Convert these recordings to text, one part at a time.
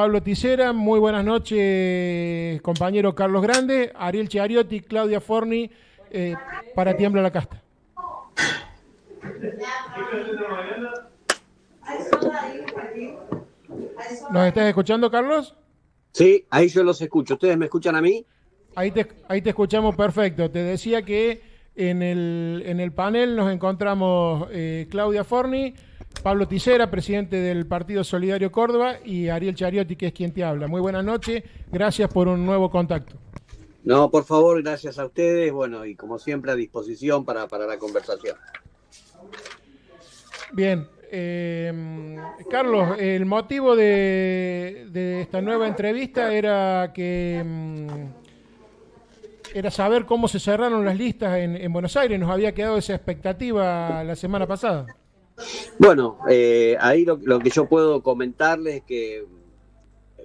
Pablo Ticera, muy buenas noches, compañero Carlos Grande, Ariel Chiariotti, Claudia Forni, para Tiembla la Casta. ¿Nos estás escuchando, Carlos? Sí, ahí yo los escucho. ¿Ustedes me escuchan a mí? Ahí te escuchamos perfecto. Te decía que en el panel nos encontramos Claudia Forni, Pablo Ticera, presidente del Partido Solidario Córdoba, y Ariel Chiariotti, que es quien te habla. Muy buenas noches, gracias por un nuevo contacto. No, por favor, gracias a ustedes. Bueno, y como siempre a disposición para la conversación. Bien, Carlos, el motivo de esta nueva entrevista era saber cómo se cerraron las listas en Buenos Aires. Nos había quedado esa expectativa la semana pasada. Bueno, ahí lo que yo puedo comentarles es que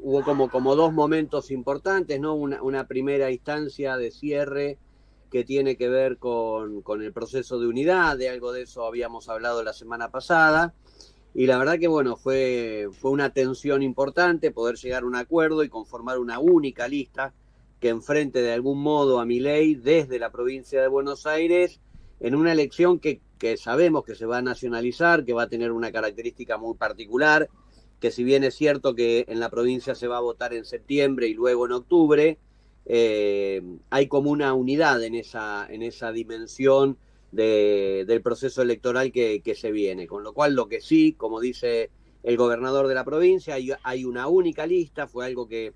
hubo como dos momentos importantes, ¿no? Una primera instancia de cierre que tiene que ver con el proceso de unidad, de algo de eso habíamos hablado la semana pasada, y la verdad que bueno, fue una tensión importante poder llegar a un acuerdo y conformar una única lista que enfrente de algún modo a Milei desde la provincia de Buenos Aires en una elección que sabemos que se va a nacionalizar, que va a tener una característica muy particular, que si bien es cierto que en la provincia se va a votar en septiembre y luego en octubre, hay como una unidad en esa dimensión del proceso electoral que se viene. Con lo cual, lo que sí, como dice el gobernador de la provincia, hay una única lista, fue algo que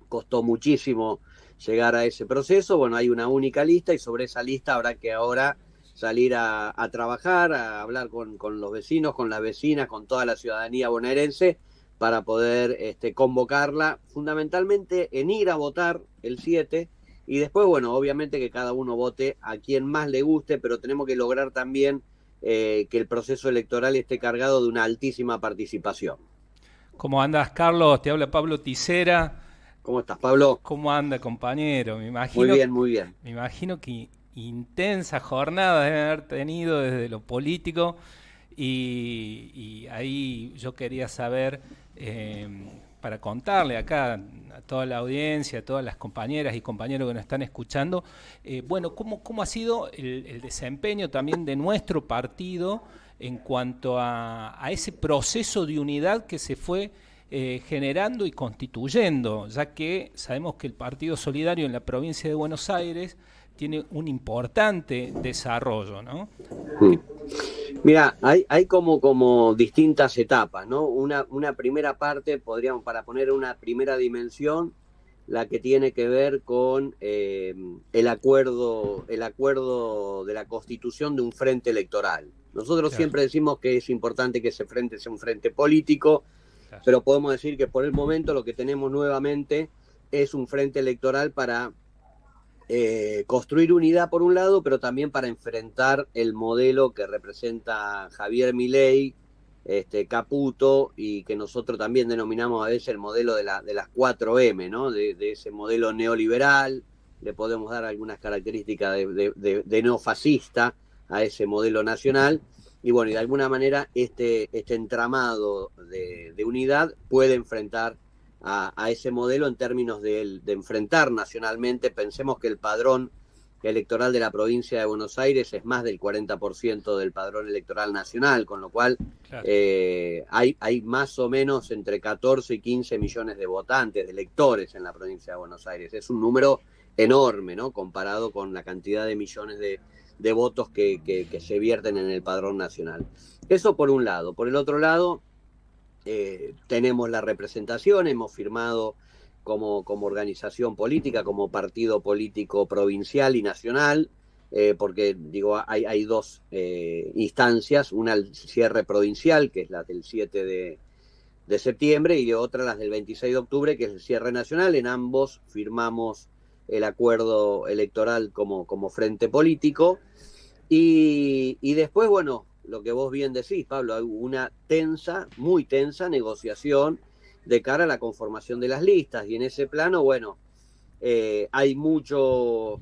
costó muchísimo llegar a ese proceso. Bueno, hay una única lista y sobre esa lista habrá que ahora salir a trabajar, a hablar con los vecinos, con las vecinas, con toda la ciudadanía bonaerense para poder convocarla fundamentalmente en ir a votar el 7 y después, bueno, obviamente que cada uno vote a quien más le guste, pero tenemos que lograr también que el proceso electoral esté cargado de una altísima participación. ¿Cómo andas, Carlos? Te habla Pablo Ticera. ¿Cómo estás, Pablo? ¿Cómo anda, compañero? Muy bien, muy bien. Me imagino que intensa jornada deben haber tenido desde lo político y ahí yo quería saber, para contarle acá a toda la audiencia, a todas las compañeras y compañeros que nos están escuchando, bueno, cómo ha sido el desempeño también de nuestro partido en cuanto a ese proceso de unidad que se fue generando y constituyendo, ya que sabemos que el Partido Solidario en la provincia de Buenos Aires tiene un importante desarrollo, ¿no? Mira, hay como distintas etapas, ¿no? Una primera parte, podríamos, para poner una primera dimensión, la que tiene que ver con el acuerdo de la constitución de un frente electoral. Nosotros siempre decimos que es importante que ese frente sea un frente político, pero podemos decir que por el momento lo que tenemos nuevamente es un frente electoral para construir unidad por un lado, pero también para enfrentar el modelo que representa Javier Milei, Caputo, y que nosotros también denominamos a veces el modelo de las 4M, ¿no? De ese modelo neoliberal. Le podemos dar algunas características de neofascista a ese modelo nacional. Y bueno, y de alguna manera este entramado de unidad puede enfrentar a ese modelo en términos de enfrentar nacionalmente. Pensemos que el padrón electoral de la provincia de Buenos Aires es más del 40% del padrón electoral nacional, con lo cual hay más o menos entre 14 y 15 millones de votantes, de electores en la provincia de Buenos Aires. Es un número enorme, ¿no? Comparado con la cantidad de millones de votos que se vierten en el padrón nacional. Eso por un lado. Por el otro lado, tenemos la representación, hemos firmado como organización política, como partido político provincial y nacional, porque digo, hay dos instancias, una el cierre provincial, que es la del 7 de septiembre, y otra las del 26 de octubre, que es el cierre nacional. En ambos firmamos el acuerdo electoral como frente político, y después, bueno, lo que vos bien decís, Pablo, hay una muy tensa negociación de cara a la conformación de las listas, y en ese plano, bueno, hay mucho,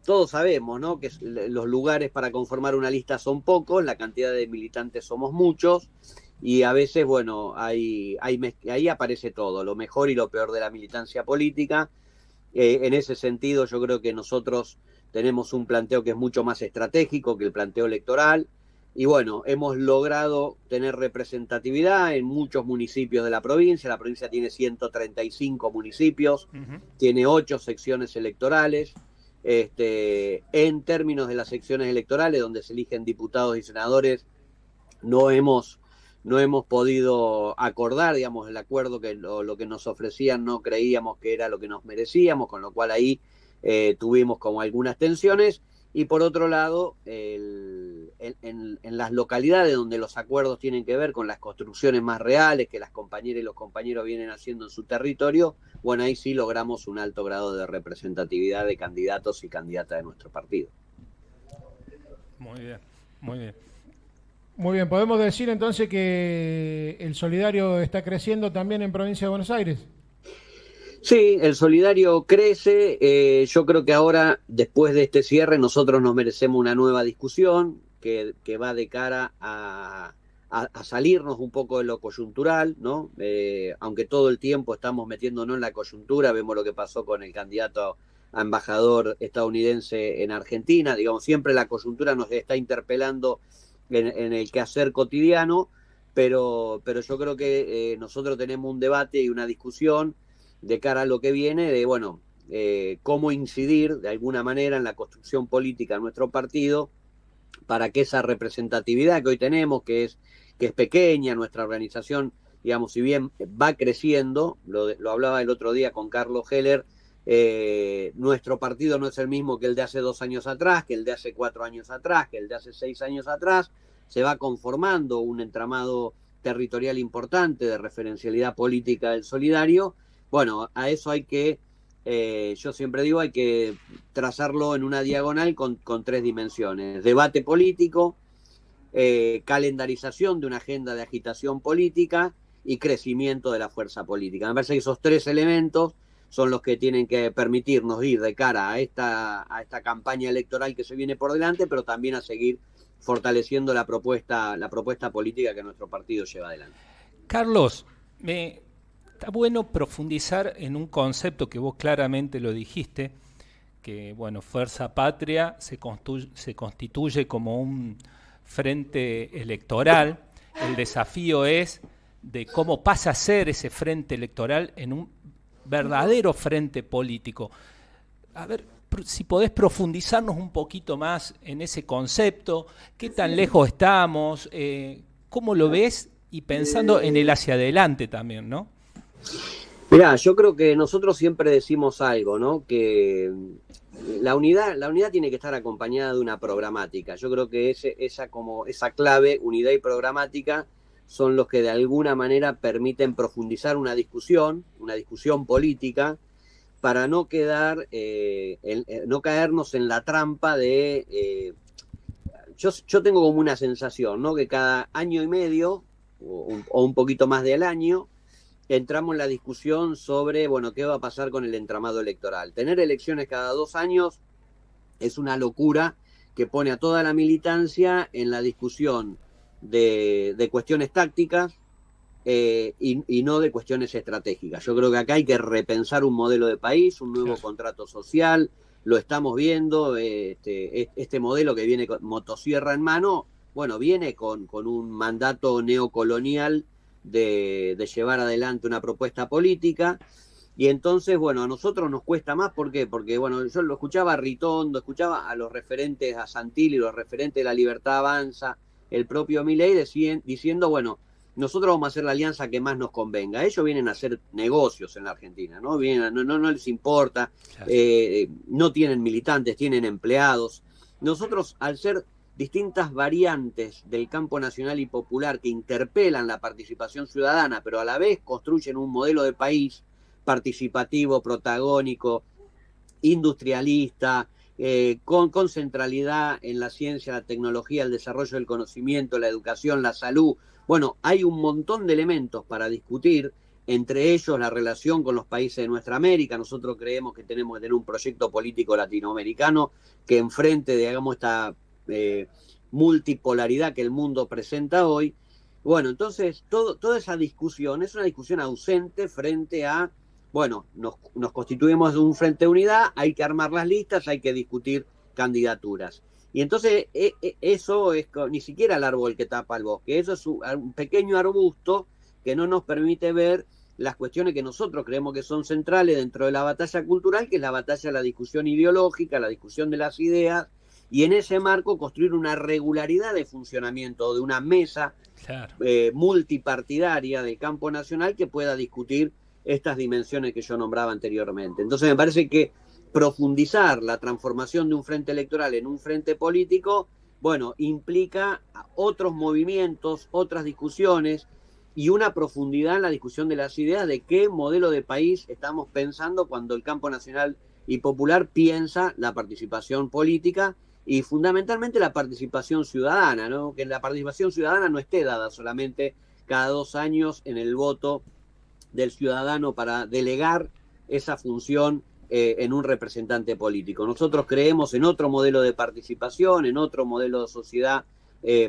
todos sabemos, ¿no?, que los lugares para conformar una lista son pocos, la cantidad de militantes somos muchos, y a veces, bueno, ahí aparece todo, lo mejor y lo peor de la militancia política. En ese sentido, yo creo que nosotros tenemos un planteo que es mucho más estratégico que el planteo electoral, y bueno, hemos logrado tener representatividad en muchos municipios de la provincia tiene 135 municipios, tiene 8 secciones electorales. En términos de las secciones electorales, donde se eligen diputados y senadores, no hemos podido acordar, digamos, el acuerdo que lo que nos ofrecían no creíamos que era lo que nos merecíamos, con lo cual ahí tuvimos como algunas tensiones. Y por otro lado, en las localidades donde los acuerdos tienen que ver con las construcciones más reales que las compañeras y los compañeros vienen haciendo en su territorio, bueno, ahí sí logramos un alto grado de representatividad de candidatos y candidatas de nuestro partido. Muy bien, muy bien. Muy bien, ¿podemos decir entonces que el Solidario está creciendo también en Provincia de Buenos Aires? Sí, el Solidario crece. Yo creo que ahora, después de este cierre, nosotros nos merecemos una nueva discusión que va de cara a salirnos un poco de lo coyuntural, ¿no? Aunque todo el tiempo estamos metiéndonos en la coyuntura, vemos lo que pasó con el candidato a embajador estadounidense en Argentina. Digamos, siempre la coyuntura nos está interpelando en el quehacer cotidiano, pero yo creo que nosotros tenemos un debate y una discusión de cara a lo que viene, de bueno, cómo incidir de alguna manera en la construcción política de nuestro partido para que esa representatividad que hoy tenemos, que es pequeña, nuestra organización, digamos, si bien va creciendo, lo hablaba el otro día con Carlos Heller, nuestro partido no es el mismo que el de hace 2 años atrás, que el de hace 4 años atrás, que el de hace 6 años atrás. Se va conformando un entramado territorial importante de referencialidad política del Solidario. Bueno, a eso hay que, yo siempre digo, hay que trazarlo en una diagonal con 3 dimensiones: debate político, calendarización de una agenda de agitación política y crecimiento de la fuerza política. Me parece que esos 3 elementos son los que tienen que permitirnos ir de cara a esta campaña electoral que se viene por delante, pero también a seguir fortaleciendo la propuesta política que nuestro partido lleva adelante. Carlos, está bueno profundizar en un concepto que vos claramente lo dijiste, que bueno, Fuerza Patria se constituye como un frente electoral. El desafío es de cómo pasa a ser ese frente electoral en un verdadero frente político. A ver, si podés profundizarnos un poquito más en ese concepto, qué tan lejos estamos, cómo lo ves, y pensando en el hacia adelante también, ¿no? Mirá, yo creo que nosotros siempre decimos algo, ¿no? Que la unidad tiene que estar acompañada de una programática. Yo creo que esa clave, unidad y programática, son los que de alguna manera permiten profundizar una discusión política, para no caernos en la trampa de... Yo tengo como una sensación, ¿no? Que cada año y medio, o un poquito más del año, entramos en la discusión sobre, bueno, qué va a pasar con el entramado electoral. Tener elecciones cada 2 años es una locura que pone a toda la militancia en la discusión de cuestiones tácticas y no de cuestiones estratégicas. Yo creo que acá hay que repensar un modelo de país, un nuevo contrato social. Lo estamos viendo, este modelo que viene con motosierra en mano, bueno, viene con un mandato neocolonial de llevar adelante una propuesta política. Y entonces, bueno, a nosotros nos cuesta más. ¿Por qué? Porque, bueno, yo lo escuchaba a Ritondo, escuchaba a los referentes, a Santilli, los referentes de La Libertad Avanza, el propio Milei diciendo, bueno, nosotros vamos a hacer la alianza que más nos convenga. Ellos vienen a hacer negocios en la Argentina, ¿no? No les importa, no tienen militantes, tienen empleados. Nosotros, al ser distintas variantes del campo nacional y popular que interpelan la participación ciudadana, pero a la vez construyen un modelo de país participativo, protagónico, industrialista, con centralidad en la ciencia, la tecnología, el desarrollo del conocimiento, la educación, la salud. Bueno, hay un montón de elementos para discutir, entre ellos la relación con los países de nuestra América. Nosotros creemos que tenemos que tener un proyecto político latinoamericano que enfrente, digamos, esta multipolaridad que el mundo presenta hoy. Bueno, entonces toda esa discusión es una discusión ausente frente a, bueno, nos constituimos de un frente de unidad, hay que armar las listas, hay que discutir candidaturas. Y entonces eso es ni siquiera el árbol que tapa el bosque, eso es un pequeño arbusto que no nos permite ver las cuestiones que nosotros creemos que son centrales dentro de la batalla cultural, que es la batalla de la discusión ideológica, la discusión de las ideas, y en ese marco construir una regularidad de funcionamiento de una mesa Claro. Multipartidaria del campo nacional que pueda discutir estas dimensiones que yo nombraba anteriormente. Entonces me parece que profundizar la transformación de un frente electoral en un frente político, bueno, implica otros movimientos, otras discusiones y una profundidad en la discusión de las ideas de qué modelo de país estamos pensando cuando el campo nacional y popular piensa la participación política y fundamentalmente la participación ciudadana, ¿no? Que la participación ciudadana no esté dada solamente cada 2 años en el voto del ciudadano para delegar esa función en un representante político. Nosotros creemos en otro modelo de participación, en otro modelo de sociedad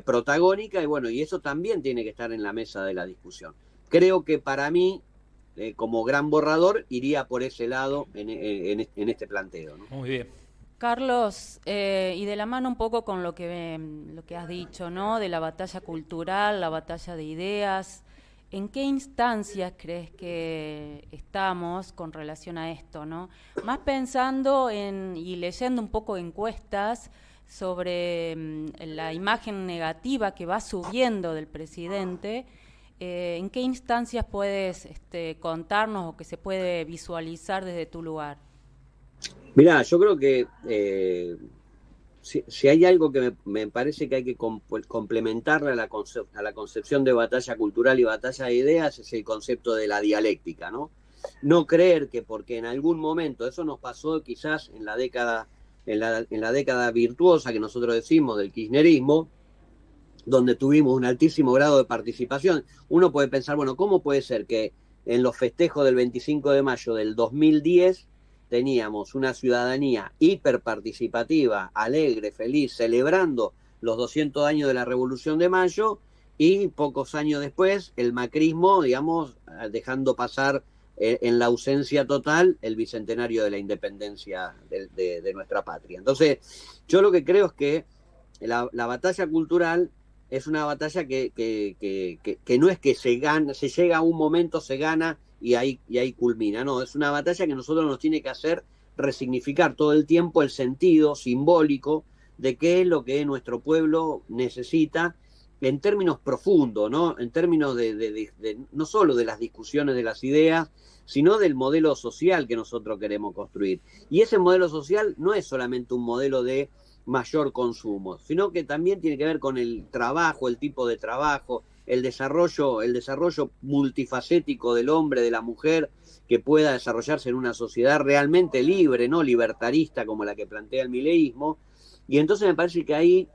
protagónica, y bueno, y eso también tiene que estar en la mesa de la discusión. Creo que para mí, como gran borrador, iría por ese lado en este planteo, ¿no? Muy bien. Carlos, y de la mano un poco con lo que has dicho, ¿no? De la batalla cultural, la batalla de ideas, ¿en qué instancias crees que estamos con relación a esto, ¿no? Más pensando y leyendo un poco encuestas sobre la imagen negativa que va subiendo del presidente, ¿en qué instancias puedes contarnos o que se puede visualizar desde tu lugar? Mirá, yo creo que si hay algo que me parece que hay que complementarle a la concepción de batalla cultural y batalla de ideas es el concepto de la dialéctica, ¿no? No creer que porque en algún momento, eso nos pasó quizás en la década virtuosa que nosotros decimos del kirchnerismo, donde tuvimos un altísimo grado de participación, uno puede pensar, bueno, ¿cómo puede ser que en los festejos del 25 de mayo del 2010 teníamos una ciudadanía hiperparticipativa, alegre, feliz, celebrando los 200 años de la Revolución de Mayo, y pocos años después el macrismo, digamos, dejando pasar en la ausencia total el bicentenario de la independencia de nuestra patria? Entonces, yo lo que creo es que la batalla cultural es una batalla que no es que se llega a un momento, se gana y ahí culmina. No, es una batalla que nosotros nos tiene que hacer resignificar todo el tiempo el sentido simbólico de qué es lo que nuestro pueblo necesita en términos profundos, ¿no? En términos de no solo de las discusiones de las ideas, sino del modelo social que nosotros queremos construir. Y ese modelo social no es solamente un modelo de mayor consumo, sino que también tiene que ver con el trabajo, el tipo de trabajo, el desarrollo multifacético del hombre, de la mujer, que pueda desarrollarse en una sociedad realmente libre, no libertarista como la que plantea el mileísmo. Y entonces me parece que ahí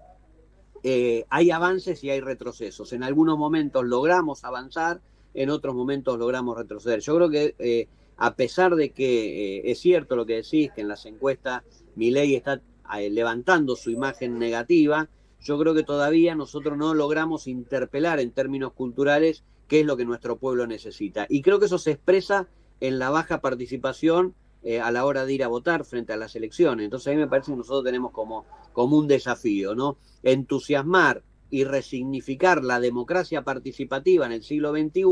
hay avances y hay retrocesos. En algunos momentos logramos avanzar, en otros momentos logramos retroceder. Yo creo que a pesar de que es cierto lo que decís, que en las encuestas Milei está levantando su imagen negativa, yo creo que todavía nosotros no logramos interpelar en términos culturales qué es lo que nuestro pueblo necesita. Y creo que eso se expresa en la baja participación a la hora de ir a votar frente a las elecciones. Entonces a mí me parece que nosotros tenemos como un desafío, ¿no? Entusiasmar y resignificar la democracia participativa en el siglo XXI,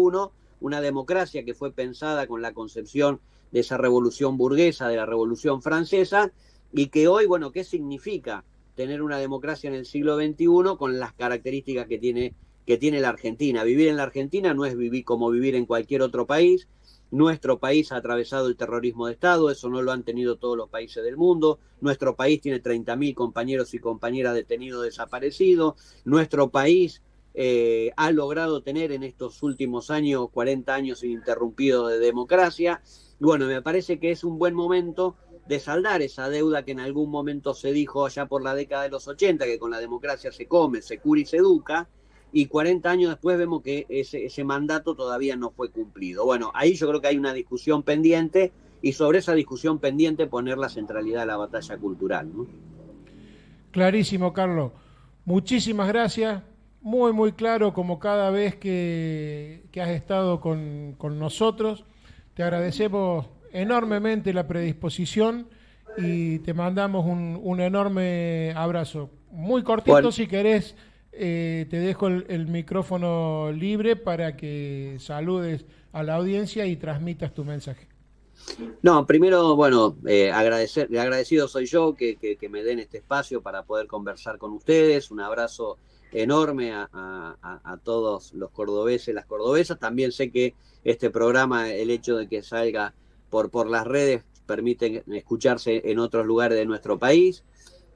una democracia que fue pensada con la concepción de esa revolución burguesa, de la Revolución Francesa, y que hoy, bueno, ¿qué significa tener una democracia en el siglo XXI con las características que tiene la Argentina? Vivir en la Argentina no es vivir como vivir en cualquier otro país. Nuestro país ha atravesado el terrorismo de Estado, eso no lo han tenido todos los países del mundo. Nuestro país tiene 30.000 compañeros y compañeras detenidos, desaparecidos. Nuestro país ha logrado tener en estos últimos años 40 años ininterrumpidos de democracia. Bueno, me parece que es un buen momento de saldar esa deuda que en algún momento se dijo allá por la década de los 80, que con la democracia se come, se cura y se educa, y 40 años después vemos que ese mandato todavía no fue cumplido. Bueno, ahí yo creo que hay una discusión pendiente, y sobre esa discusión pendiente poner la centralidad de la batalla cultural, ¿no? Clarísimo, Carlos. Muchísimas gracias muy, muy claro como cada vez que has estado con nosotros. Te agradecemos enormemente la predisposición y te mandamos un enorme abrazo. Muy cortito, Bueno. si querés, te dejo el micrófono libre para que saludes a la audiencia y transmitas tu mensaje. No, primero, bueno, agradecido soy yo que me den este espacio para poder conversar con ustedes. Un abrazo enorme a todos los cordobeses, las cordobesas. También sé que este programa, el hecho de que salga por las redes, permite escucharse en otros lugares de nuestro país.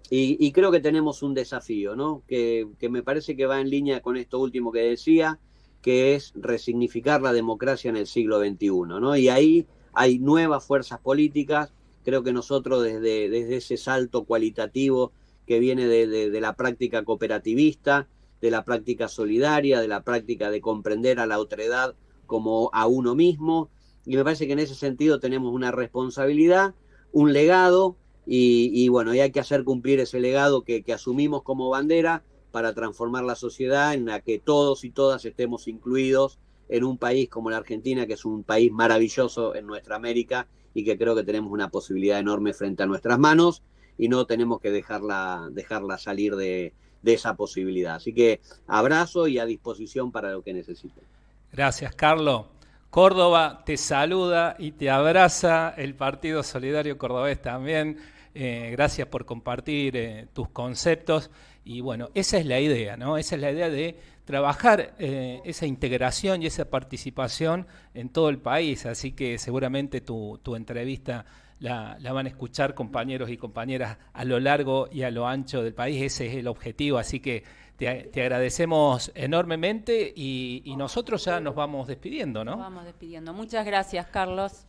Y creo que tenemos un desafío, ¿no? Que me parece que va en línea con esto último que decía, que es resignificar la democracia en el siglo XXI, ¿no? Y ahí hay nuevas fuerzas políticas. Creo que nosotros desde ese salto cualitativo que viene de la práctica cooperativista, de la práctica solidaria, de la práctica de comprender a la otredad como a uno mismo, y me parece que en ese sentido tenemos una responsabilidad, un legado, y bueno, y hay que hacer cumplir ese legado que asumimos como bandera para transformar la sociedad en la que todos y todas estemos incluidos en un país como la Argentina, que es un país maravilloso en nuestra América y que creo que tenemos una posibilidad enorme frente a nuestras manos y no tenemos que dejarla salir de esa posibilidad. Así que abrazo y a disposición para lo que necesiten. Gracias, Carlos. Córdoba te saluda y te abraza el Partido Solidario Cordobés también. Gracias por compartir tus conceptos. Y bueno, esa es la idea, ¿no? Esa es la idea de trabajar esa integración y esa participación en todo el país. Así que seguramente tu entrevista la van a escuchar compañeros y compañeras a lo largo y a lo ancho del país. Ese es el objetivo. Así que te agradecemos enormemente y nosotros ya nos vamos despidiendo, ¿no? Nos vamos despidiendo. Muchas gracias, Carlos.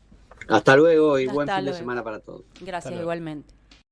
Hasta luego y Hasta buen fin luego. de semana para todos. Gracias, igualmente.